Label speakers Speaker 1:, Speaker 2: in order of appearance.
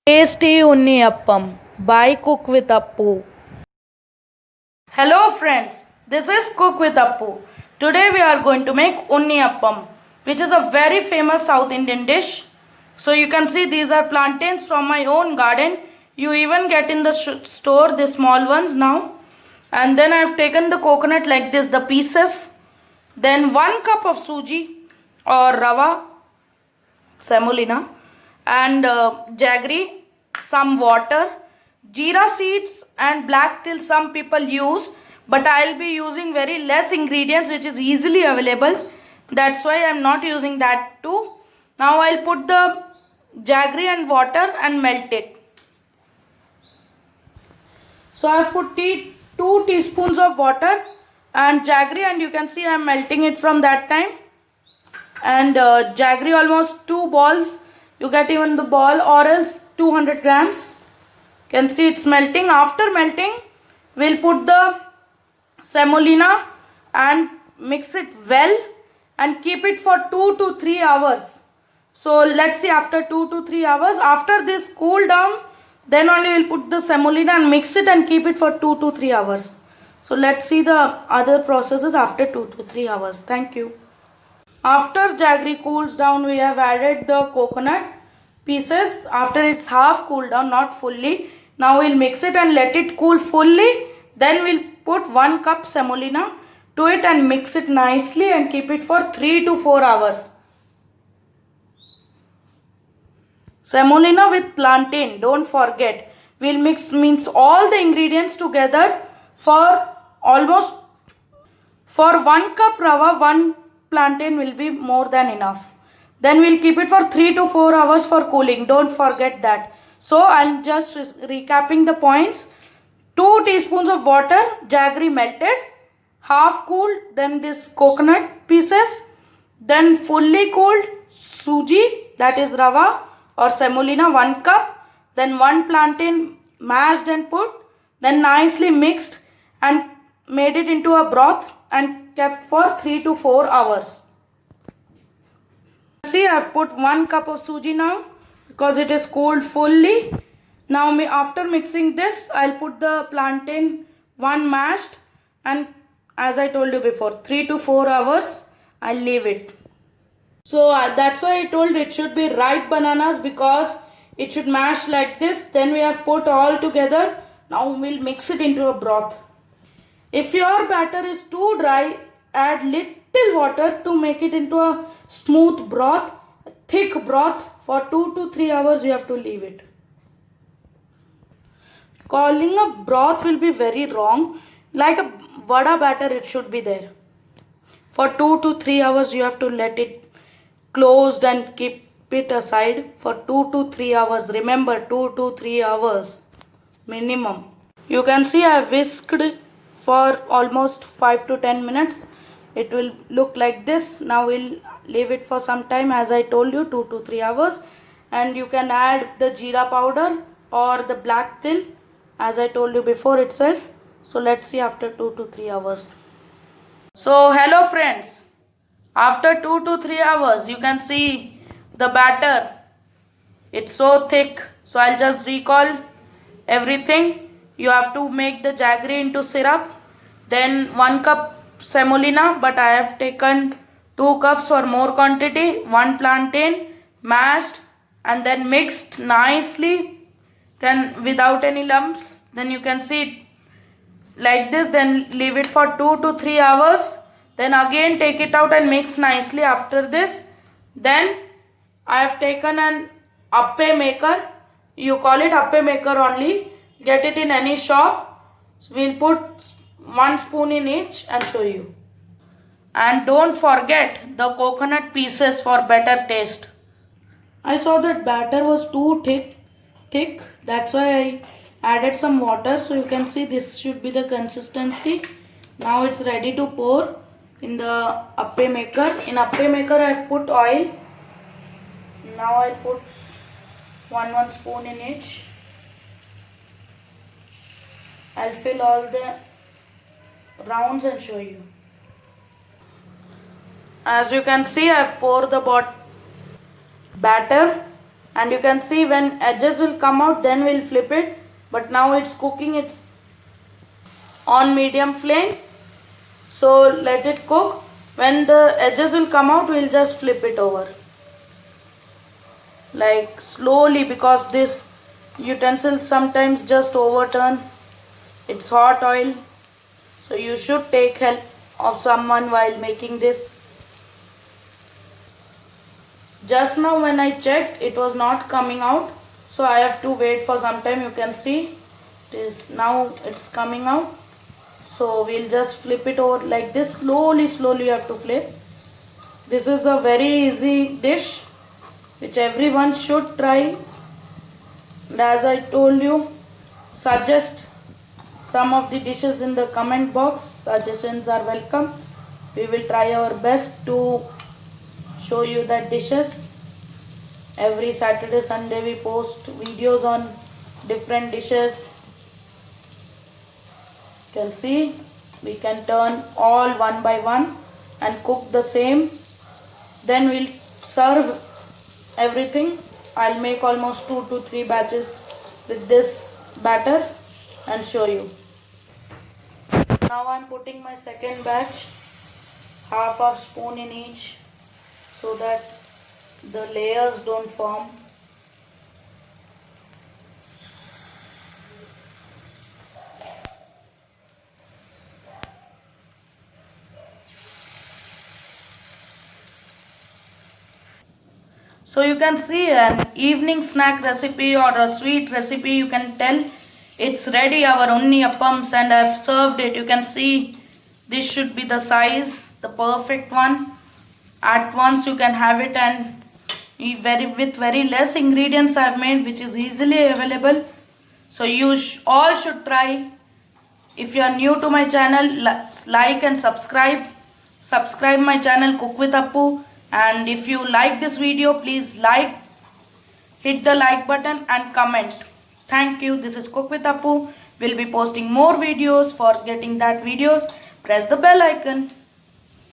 Speaker 1: Tasty Unniyappam by Cook with Appu. Hello friends, this is Cook with Appu. Today we are going to make Unniyappam, which is a very famous South Indian dish. So you can see these are plantains from my own garden. You even get in the store the small ones now. And then I have taken the coconut like this, the pieces. Then 1 cup of suji or rava, semolina, and jaggery, some water, jeera seeds and black till some people use, but I'll be using very less ingredients which is easily available. That's why I'm not using that too. Now I'll put the jaggery and water and melt it. So I've put 2 teaspoons of water and jaggery, and you can see I'm melting it from that time. And jaggery almost 2 balls. You get even the ball or else 200 grams. Can see it's melting. After melting, we'll put the semolina and mix it well and keep it for 2 to 3 hours. So let's see after 2 to 3 hours. After this cool down, then only we'll put the semolina and mix it and keep it for 2 to 3 hours. So let's see the other processes after 2 to 3 hours. Thank you. After jaggery cools down, we have added the coconut pieces. After it's half cooled down, not fully. Now we'll mix it and let it cool fully. Then we'll put 1 cup semolina to it and mix it nicely and keep it for 3 to 4 hours. Semolina with plantain, don't forget. We'll mix all the ingredients together for almost 1 cup rava, 1 plantain will be more than enough. Then we'll keep it for 3 to 4 hours for cooling. Don't forget that. So I'm just recapping the points. 2 teaspoons of water, jaggery melted, half cooled, then this coconut pieces, then fully cooled suji, that is rava or semolina, 1 cup, then 1 plantain mashed and put, then nicely mixed and made it into a broth and kept for 3 to 4 hours. See, I've put 1 cup of suji now because it is cooled fully. Now after mixing this, I'll put the plantain 1 mashed, and as I told you before, 3 to 4 hours I'll leave it. So that's why I told it should be ripe bananas, because it should mash like this. Then we have put all together. Now we'll mix it into a broth. If your batter is too dry, add little water to make it into a smooth broth, a thick broth. For 2 to 3 hours you have to leave it. Calling a broth will be very wrong. Like a vada batter it should be there. For 2 to 3 hours you have to let it closed and keep it aside for 2 to 3 hours. Remember, 2 to 3 hours minimum. You can see I whisked for almost 5 to 10 minutes. It will look like this. Now we'll leave it for some time, as I told you, 2 to 3 hours. And you can add the jeera powder or the black till, as I told you before itself. So let's see after 2 to 3 hours. So hello friends. After 2 to 3 hours, you can see the batter. It's so thick. So I'll just recall everything. You have to make the jaggery into syrup. Then 1 cup semolina, but I have taken 2 cups for more quantity. 1 plantain mashed and then mixed nicely, without any lumps. Then you can see it like this. Then leave it for 2 to 3 hours. Then again take it out and mix nicely after this. Then I have taken an appe maker. You call it appe maker only. Get it in any shop. So we'll put 1 spoon in each and show you. And don't forget the coconut pieces for better taste. I saw that batter was too thick. That's why I added some water. So you can see this should be the consistency. Now it's ready to pour in the appe maker. In appe maker I have put oil. Now I'll put 1 spoon in each. I'll fill all the rounds and show you. As you can see, I've poured the batter and you can see when edges will come out, then we'll flip it. But now it's cooking, it's on medium flame, so let it cook. When the edges will come out, we'll just flip it over, like slowly, because this utensil sometimes just overturn. It's hot oil, so you should take help of someone while making this. Just now when I checked, it was not coming out, so I have to wait for some time. You can see now it's coming out. So we'll just flip it over like this. Slowly you have to flip. This is a very easy dish which everyone should try. And as I told you, suggest some of the dishes in the comment box. Suggestions are welcome. We will try our best to show you that dishes. Every Saturday, Sunday we post videos on different dishes. You can see we can turn all one by one and cook the same. Then we'll serve everything. I'll make almost 2 to 3 batches with this batter and show you. Now I'm putting my second batch, half a spoon in each, so that the layers don't form. So you can see an evening snack recipe or a sweet recipe, you can tell it's ready, our unni appams, and I've served it. You can see this should be the size, the perfect one. At once you can have it, and with very less ingredients I've made, which is easily available. So you all should try. If you are new to my channel, like and subscribe. Subscribe my channel Cook with Appu. And if you like this video, please hit the like button and comment. Thank you. This is Cook with Appu. We'll be posting more videos. For getting that videos, press the bell icon.